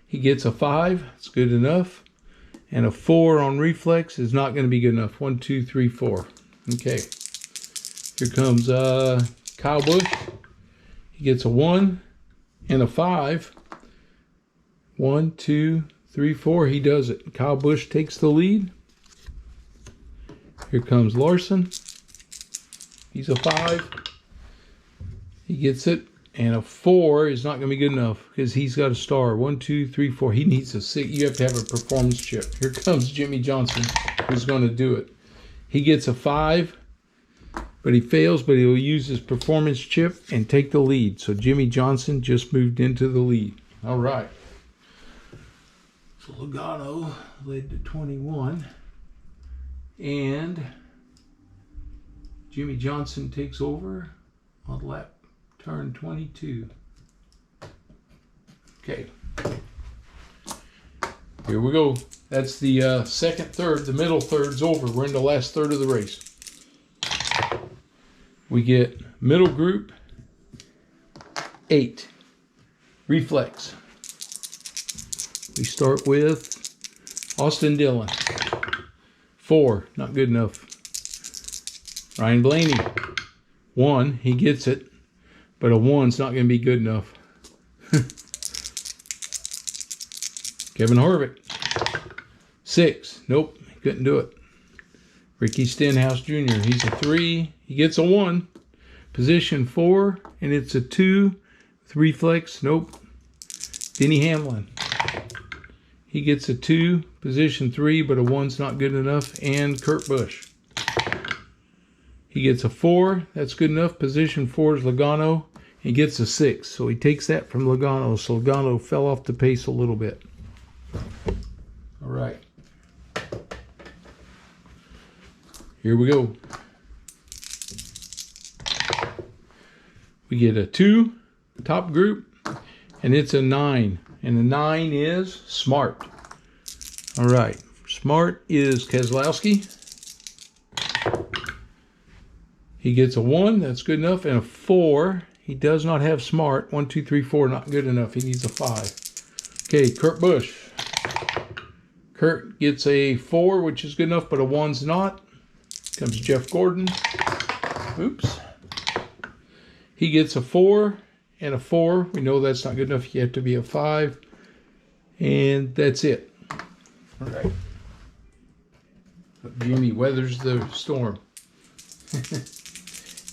He gets a 5. It's good enough. And a 4 on reflex is not going to be good enough. 1, 2, 3, 4. Okay. Here comes Kyle Busch. He gets a 1 and a 5. 1, 2, 3, 4. He does it. Kyle Busch takes the lead. Here comes Larson. He's a 5. He gets it. and a 4 is not going to be good enough because he's got a star. 1, 2, 3, 4. He needs a 6. You have to have a performance chip. Here comes Jimmy Johnson, who's going to do it. He gets a 5, but he fails, but he'll use his performance chip and take the lead. So Jimmy Johnson just moved into the lead. All right. So Logano led to 21. And Jimmy Johnson takes over on lap turn 22. Okay. Here we go. That's the second third. The middle third's over. We're in the last third of the race. We get middle group 8. Reflex. We start with Austin Dillon. 4, not good enough. Ryan Blaney. 1, he gets it, but a 1's not going to be good enough. Kevin Harvick. 6, nope, he couldn't do it. Ricky Stenhouse Jr., he's a 3, he gets a 1. Position 4, and it's a 2 with reflex, nope. Denny Hamlin. He gets a 2, position 3, but a 1's not good enough. And Kurt Busch. He gets a 4, that's good enough. Position 4 is Logano. He gets a 6, so he takes that from Logano. So Logano fell off the pace a little bit. All right. Here we go. We get a 2, top group, and it's a 9. And the 9 is Smart. All right. Smart is Keselowski. He gets a 1. That's good enough. And a 4. He does not have Smart. 1, 2, 3, 4. Not good enough. He needs a 5. Okay. Kurt Busch. Kurt gets a 4, which is good enough, but a 1's not. Comes Jeff Gordon. Oops. He gets a 4. And a 4, we know that's not good enough. You have to be a 5. And that's it. All right. Jimmy weathers the storm.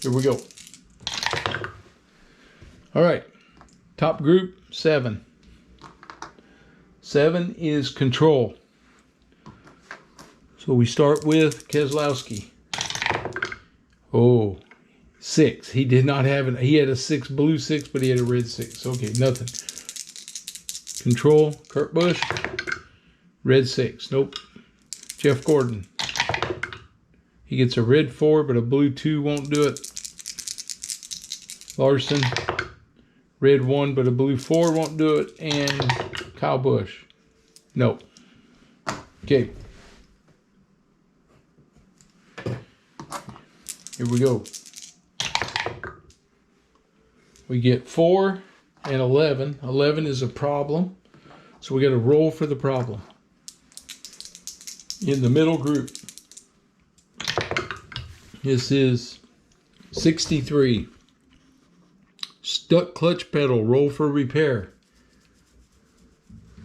Here we go. All right. Top group, 7. 7 is Control. So we start with Keselowski. Oh. 6. He did not have it. He had a 6, blue 6, but he had a red 6. Okay, nothing. Control, Kurt Busch. Red 6. Nope. Jeff Gordon. He gets a red 4, but a blue 2 won't do it. Larson. Red 1, but a blue 4 won't do it. And Kyle Busch. Nope. Okay. Here we go. We get 4 and 11. 11 is a problem. So we got to roll for the problem. In the middle group, this is 63. Stuck clutch pedal, roll for repair.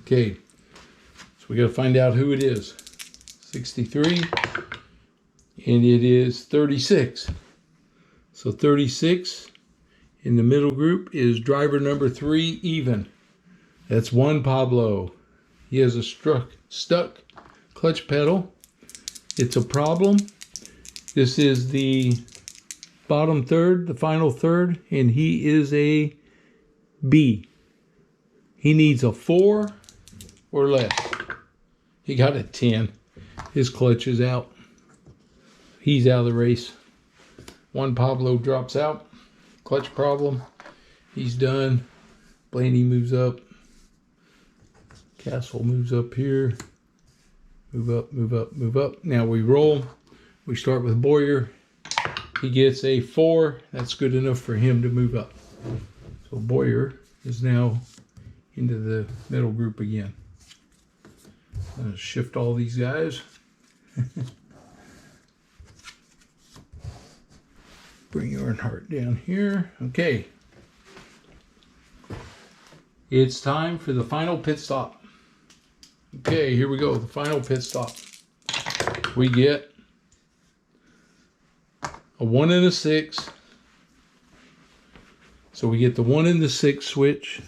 Okay. So we got to find out who it is. 63. And it is 36. So 36. In the middle group is driver number 3, even. That's Juan Pablo. He has a stuck clutch pedal. It's a problem. This is the bottom third, the final third, and he is a B. He needs a 4 or less. He got a 10. His clutch is out. He's out of the race. Juan Pablo drops out. Clutch problem. He's done. Blaney moves up. Castle moves up here. Move up, move up, move up. Now we roll. We start with Boyer. He gets a 4. That's good enough for him to move up. So Boyer is now into the middle group again. I'm going to shift all these guys. Bring Earnhardt down here. Okay. It's time for the final pit stop. Okay, here we go. The final pit stop. We get a 1 and a 6. So we get the 1 and the 6 switch,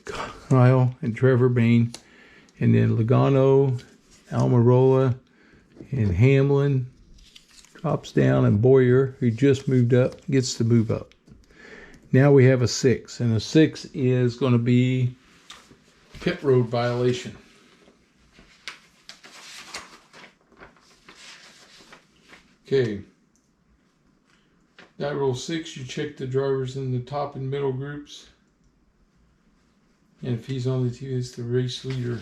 Kyle and Trevor Bain, and then Logano, Almirola, and Hamlin drops down, and Boyer, who just moved up, gets to move up. Now we have a 6, and a 6 is going to be pit road violation. Okay. Die roll 6, you check the drivers in the top and middle groups. And if he's on the TV, it's the race leader.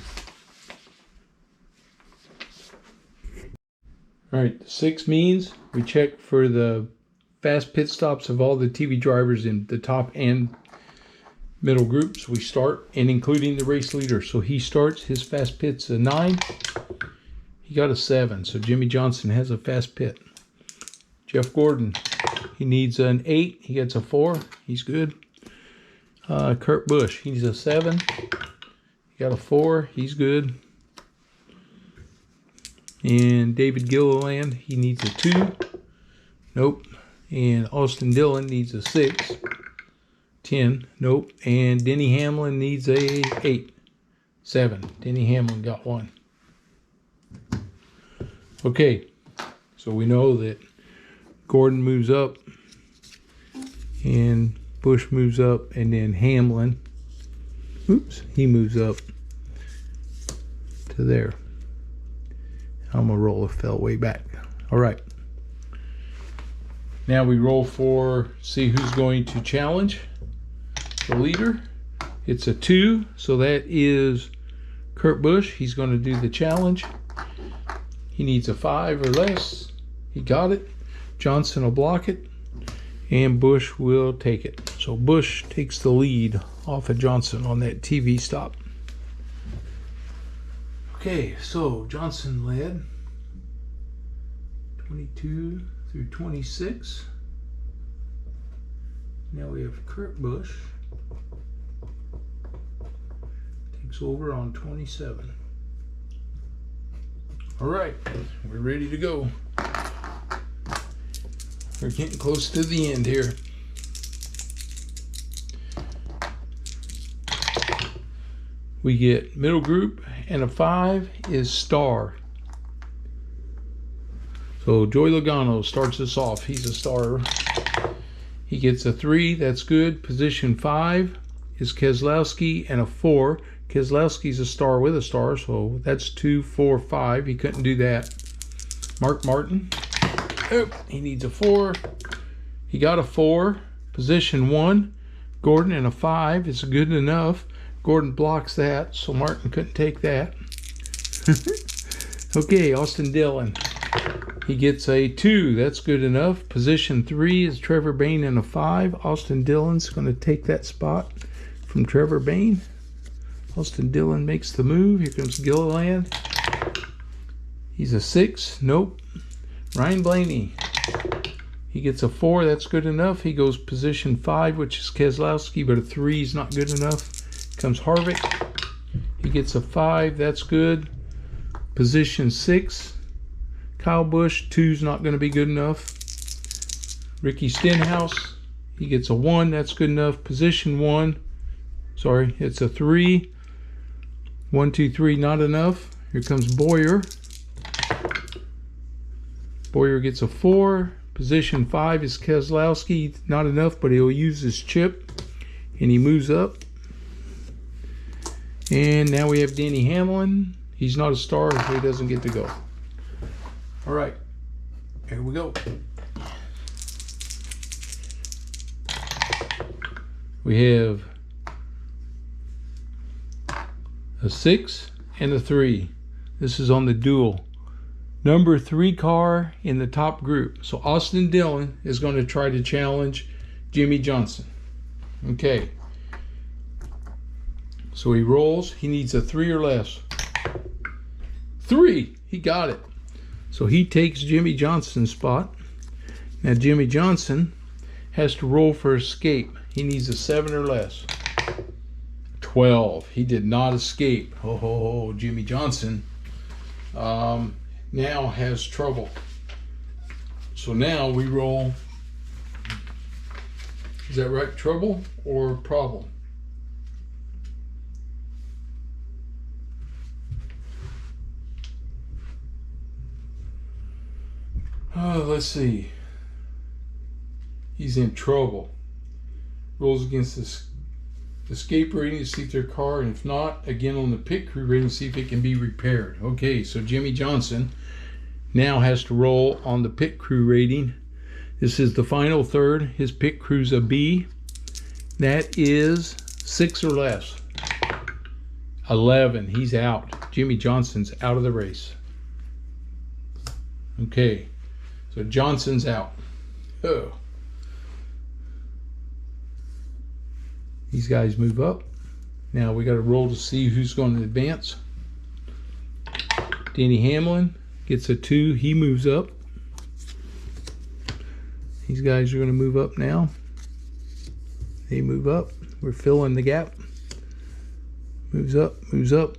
Alright, 6 means we check for the fast pit stops of all the TV drivers in the top and middle groups. We start, and including the race leader. So he starts, his fast pit's a 9. He got a 7, so Jimmie Johnson has a fast pit. Jeff Gordon, he needs an 8. He gets a 4. He's good. Kurt Busch, he's a 7. He got a 4. He's good. And David Gilliland, he needs a 2. Nope. And Austin Dillon needs a 6. 10. Nope. And Denny Hamlin needs a 8. 7. Denny Hamlin got 1. Okay. So we know that Gordon moves up, and Busch moves up, and then Hamlin, he moves up to there. Almirola fell way back. All right. Now we roll for, see who's going to challenge the leader. It's a 2, so that is Kurt Busch. He's going to do the challenge. He needs a 5 or less. He got it. Johnson will block it, and Busch will take it. So Busch takes the lead off of Johnson on that TV stop. Okay, so Johnson led 22 through 26. Now we have Kurt Busch takes over on 27. All right, we're ready to go. We're getting close to the end here. We get middle group, and a 5 is star. So Joey Logano starts us off. He's a star. He gets a 3. That's good. Position 5 is Keselowski, and a 4. Keselowski's a star with a star, so that's 2, 4, 5. He couldn't do that. Mark Martin. Oh, he needs a 4. He got a 4. Position 1. Gordon, and a 5 is good enough. Gordon blocks that, so Martin couldn't take that. Okay, Austin Dillon. He gets a 2. That's good enough. Position 3 is Trevor Bain, and a 5. Austin Dillon's going to take that spot from Trevor Bain. Austin Dillon makes the move. Here comes Gilliland. He's a 6. Nope. Ryan Blaney, he gets a 4. That's good enough. He goes position 5, which is Keselowski, but a 3 is not good enough. Comes Harvick. He gets a 5. That's good. Position 6, Kyle Busch. 2 is not going to be good enough. Ricky Stenhouse, he gets a 1. That's good enough. Position 1. Sorry, it's a 3. 1, 2, 3, not enough. Here comes Boyer. Boyer gets a 4. Position 5 is Keselowski. Not enough, but he'll use his chip, and he moves up. And now we have Denny Hamlin. He's not a star, so he doesn't get to go. All right, here we go. We have a 6 and a 3. This is on the duel. Number 3 car in the top group. So Austin Dillon is going to try to challenge Jimmie Johnson. Okay. So he rolls. He needs a 3 or less. 3. He got it. So he takes Jimmie Johnson's spot. Now Jimmie Johnson has to roll for escape. He needs a 7 or less. 12. He did not escape. Oh, Jimmie Johnson now has trouble. So now we roll Is that right? Trouble or problem? Oh, let's see. He's in trouble. Rolls against this escape rating to see if their car, and if not, again on the pit crew rating to see if it can be repaired. Okay, so Jimmy Johnson now has to roll on the pit crew rating. This is the final third. His pit crew's a B. That is 6 or less. 11. He's out. Jimmy Johnson's out of the race. Okay, so Johnson's out. Oh. These guys move up. Now we got to roll to see who's going to advance. Danny Hamlin gets a 2. He moves up. These guys are going to move up now. They move up. We're filling the gap. Moves up, moves up.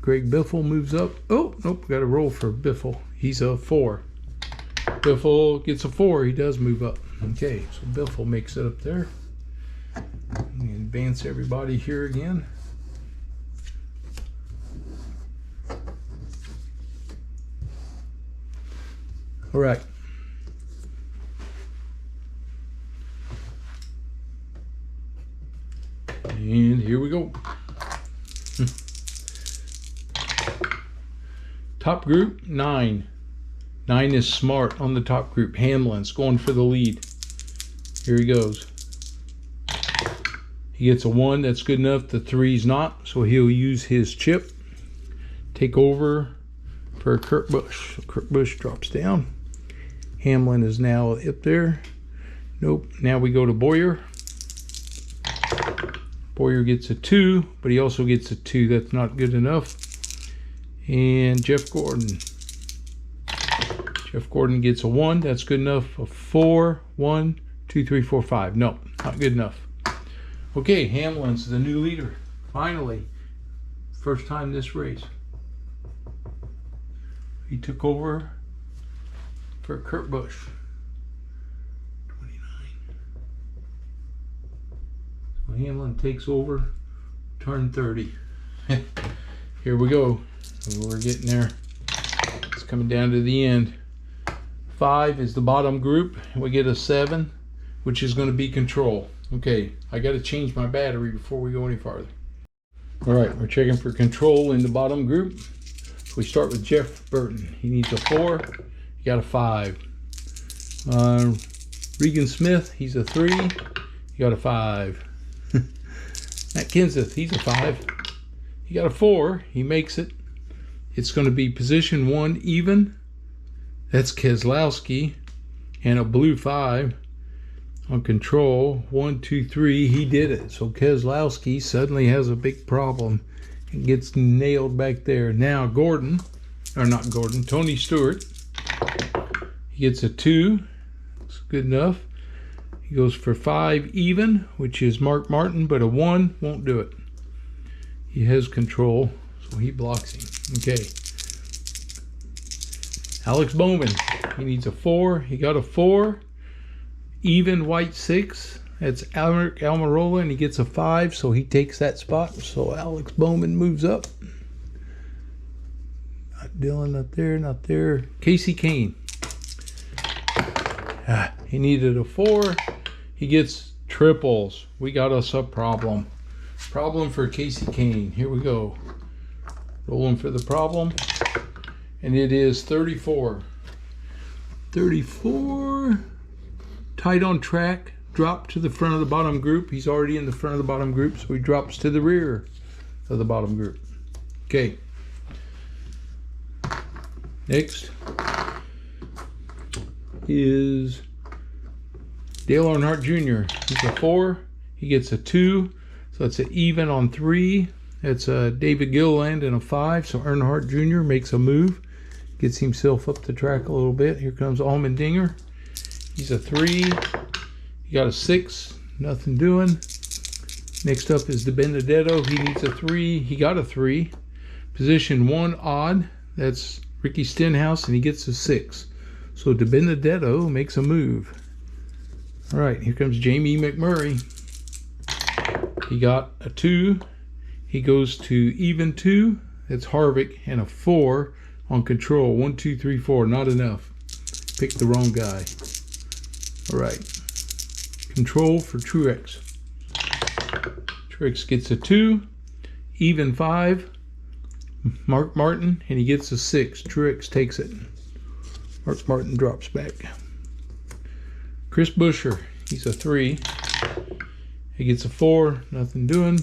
Greg Biffle moves up. Oh, nope, got to roll for Biffle. He's a 4. Biffle gets a 4. He does move up. Okay, so Biffle makes it up there. Advance everybody here again. All right. And here we go. Top group, 9. 9 is smart on the top group. Hamlin's going for the lead. Here he goes. He gets a 1, that's good enough. The 3's not, so he'll use his chip. Take over for Kurt Busch. So Kurt Busch drops down. Hamlin is now up there. Nope, now we go to Boyer. Boyer gets a 2, but he also gets a 2. That's not good enough. And Jeff Gordon. Jeff Gordon gets a 1. That's good enough. A 4, 1, 2, 3, 4, 5. No, not good enough. Okay, Hamlin's the new leader. Finally, first time this race. He took over for Kurt Busch. 29. So Hamlin takes over, turn 30. Here we go. We're getting there. It's coming down to the end. 5 is the bottom group. We get a 7, which is going to be control. Okay, I got to change my battery before we go any farther. All right, we're checking for control in the bottom group. We start with Jeff Burton. He needs a 4. He got a 5. Regan Smith, he's a 3. He got a 5. Matt Kenseth, he's a 5. He got a 4. He makes it. It's going to be position 1 even. That's Keselowski. And a blue 5 on control. 1, 2, 3. He did it. So Keselowski suddenly has a big problem and gets nailed back there. Now Gordon, or not Gordon, Tony Stewart. He gets a 2. It's good enough. He goes for 5 even, which is Mark Martin, but a 1 won't do it. He has control, so he blocks him. Okay. Alex Bowman, he needs a 4. He got a 4. Even white 6. That's Almeric Almirola, and he gets a 5, so he takes that spot. So Alex Bowman moves up. Not Dylan, not there, not there. Casey Kane. He needed a 4. He gets triples. We got us a problem. Problem for Casey Kane. Here we go. Rolling for the problem. And it is 34. 34. Tight on track. Drop to the front of the bottom group. He's already in the front of the bottom group, so he drops to the rear of the bottom group. Okay. Next is Dale Earnhardt Jr. He's a 4. He gets a 2. So it's an even on 3. It's a David Gilliland and a 5. So Earnhardt Jr. makes a move. Gets himself up the track a little bit. Here comes Allmendinger. He's a 3. He got a 6. Nothing doing. Next up is DiBenedetto. He needs a 3. He got a 3. Position 1 odd. That's Ricky Stenhouse, and he gets a 6. So DiBenedetto makes a move. All right, here comes Jamie McMurray. He got a 2. He goes to even 2. That's Harvick, and a 4 on control. 1, 2, 3, 4. Not enough. Picked the wrong guy. All right. Control for Truex. Truex gets a 2. Even 5. Mark Martin, and he gets a 6. Truex takes it. Mark Martin drops back. Chris Buescher, he's a 3. He gets a 4. Nothing doing.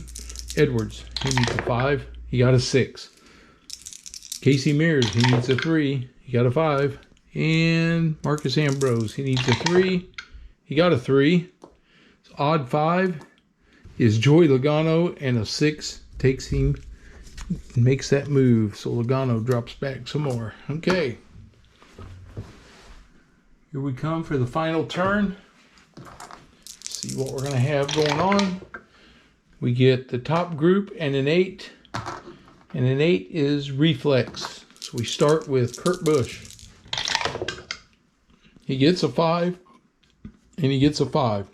Edwards, he needs a 5. He got a 6. Casey Mears, he needs a 3. He got a 5. And Marcus Ambrose, he needs a 3. He got a 3. So odd 5 is Joey Logano, and a 6 takes him, makes that move. So Logano drops back some more. Okay. Here we come for the final turn. See what we're going to have going on. We get the top group and an 8. And an 8 is reflex. So we start with Kurt Busch. He gets a 5. And he gets a 5.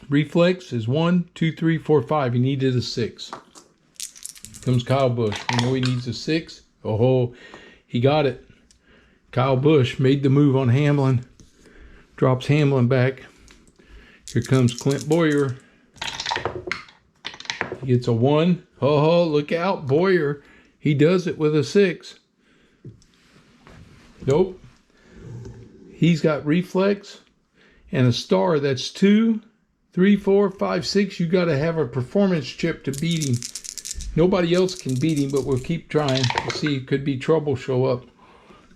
Reflex is 1, 2, 3, 4, 5. He needed a 6. Comes Kyle Busch. We know he needs a 6. Oh, he got it. Kyle Busch made the move on Hamlin. Drops Hamlin back. Here comes Clint Bowyer. He gets a 1. Oh, look out, Bowyer. He does it with a 6. Nope. He's got reflex and a star. That's 2, 3, 4, 5, 6. You got to have a performance chip to beat him. Nobody else can beat him, but we'll keep trying. We'll see. Could be trouble show up.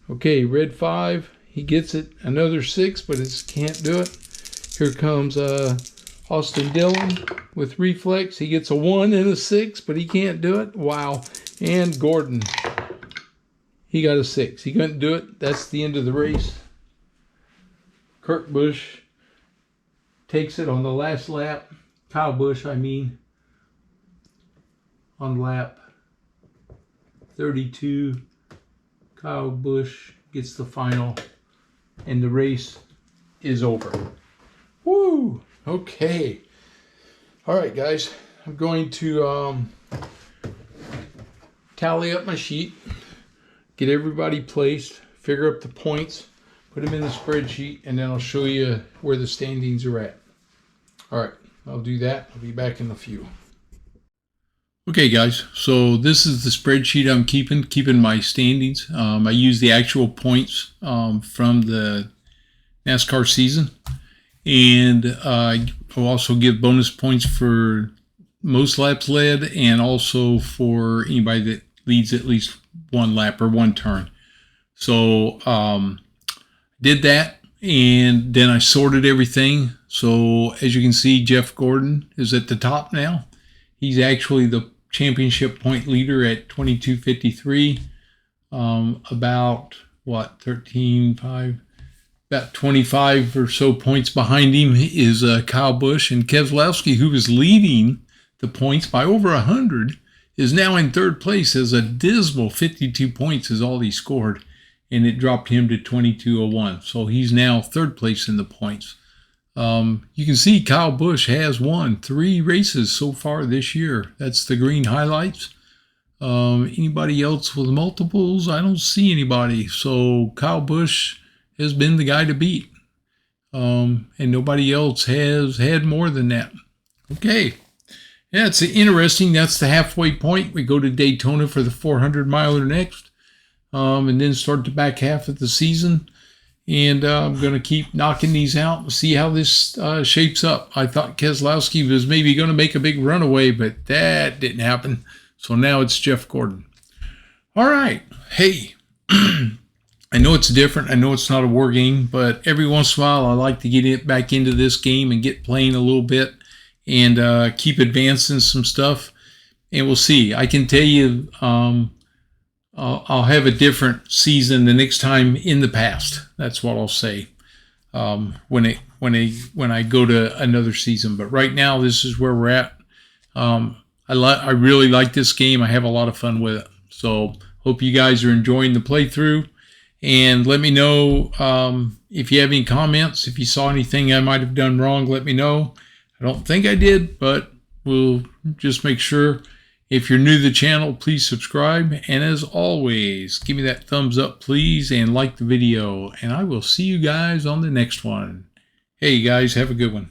Okay, red 5. He gets it. Another 6, but it can't do it. Here comes Austin Dillon with reflex. He gets a 1 and a 6, but he can't do it. Wow. And Gordon. He got a 6. He couldn't do it. That's the end of the race. Kurt Busch takes it on the last lap. Kyle Busch, I mean. On lap 32. Kyle Busch gets the final. And the race is over. Woo! Okay. All right, guys. I'm going to tally up my sheet, get everybody placed, figure up the points, put them in the spreadsheet, and then I'll show you where the standings are at. All right. I'll do that. I'll be back in a few. Okay, guys. So this is the spreadsheet I'm keeping my standings. I use the actual points from the NASCAR season. And I'll also give bonus points for most laps led, and also for anybody that leads at least one lap or one turn. So did that, and then I sorted everything. So as you can see, Jeff Gordon is at the top now. He's actually the championship point leader at 2253. About what, 13.5? About 25 or so points behind him is Kyle Busch, and Keselowski, who is leading the points by over 100, is now in third place as a dismal 52 points is all he scored, and it dropped him to 2201. So he's now third place in the points. You can see Kyle Busch has won 3 races so far this year. That's the green highlights. Anybody else with multiples? I don't see anybody. So Kyle Busch has been the guy to beat. And nobody else has had more than that. Okay. Yeah, it's interesting. That's the halfway point. We go to Daytona for the 400-miler next. And then start the back half of the season. And I'm going to keep knocking these out and see how this shapes up. I thought Keselowski was maybe going to make a big runaway, but that didn't happen. So now it's Jeff Gordon. All right. Hey. I know it's different. I know it's not a war game, but every once in a while I like to get it back into this game and get playing a little bit and keep advancing some stuff. And we'll see. I can tell you I'll have a different season the next time in the past. That's what I'll say when I go to another season. But right now, this is where we're at. I really like this game. I have a lot of fun with it. So hope you guys are enjoying the playthrough. And let me know if you have any comments. If you saw anything I might have done wrong, let me know. I don't think I did, but we'll just make sure. If you're new to the channel, please subscribe. And as always, give me that thumbs up, please, and like the video. And I will see you guys on the next one. Hey, guys, have a good one.